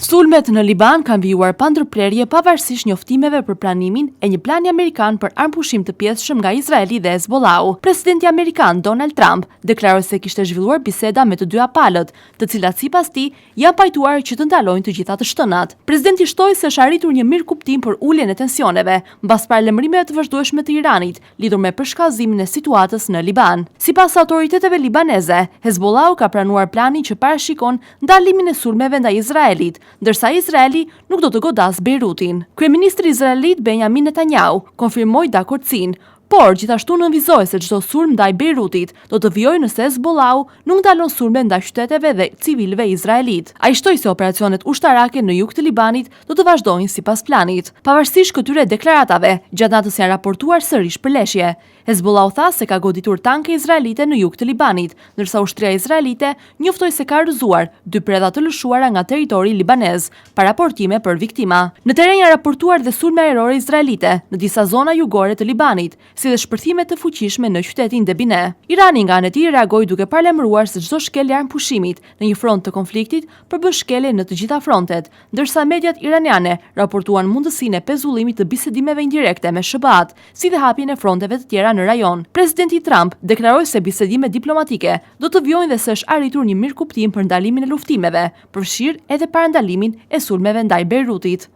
Sulmet në Liban kanë vijuar pa ndërprerje pavarësisht njoftimeve për pranimin e një plani amerikan për armpushim të pjesëshëm nga Izraeli dhe Hezbollahu. Presidenti amerikan Donald Trump deklaroi se kishte zhvilluar biseda me të dyja palët, të cilat sipas tij janë pajtuar që të ndalojnë të gjitha të shtënat. Presidenti shtoi se është arritur një mirëkuptim për uljen e tensioneve mbas paralajmërimeve të vazhdueshme të Iranit lidhur me përshkallëzimin e situatës në Liban. Sipas autoriteteve libaneze, Hezbollahu ka pranuar planin që parashikon ndalimin e sulmeve ndaj Izraelit, ndërsa Izraeli nuk do të godasë Beirutin. Kryeministri izraelit Benjamin Netanyahu konfirmoi dakordsinë, por gjithashtu nënvizoi se çdo sulm ndaj Beirutit do të vijojë nëse Hezbollahu nuk ndalon sulme ndaj qyteteve dhe civilëve izraelit. Ai shtoi se operacionet ushtarake në jug të Libanit do të vazhdojnë sipas planit. Pavarësisht këtyre deklaratave, gjatë natës janë raportuar sërish përleshje. Hezbollahu tha se ka goditur tanke izraelite në jug të Libanit, ndërsa ushtria izraelite njoftoi se ka rrëzuar 2 predha të lëshuara nga territori libanez, pa raportime për viktima. Në teren janë raportuar dhe sulme ajrore izraelite në disa zona jugore të Libanit, si dhe shpërthime të fuqishme në qytetin Debine. Irani nga ana e tij reagoi duke paralajmëruar se çdo shkelje e armpushimit në një front të konfliktit përbën shkelje në të gjitha frontet, ndërsa mediat iraniane raportuan mundësinë e pezullimit të bisedimeve indirekte me SBA-t, si dhe hapjen e fronteve të tjera në rajon. Presidenti Trump deklaroi se bisedime diplomatike do të vijojnë dhe se është arritur një mirëkuptim për ndalimin e luftimeve, përfshirë edhe parandalimin e sulmeve ndaj Beirutit.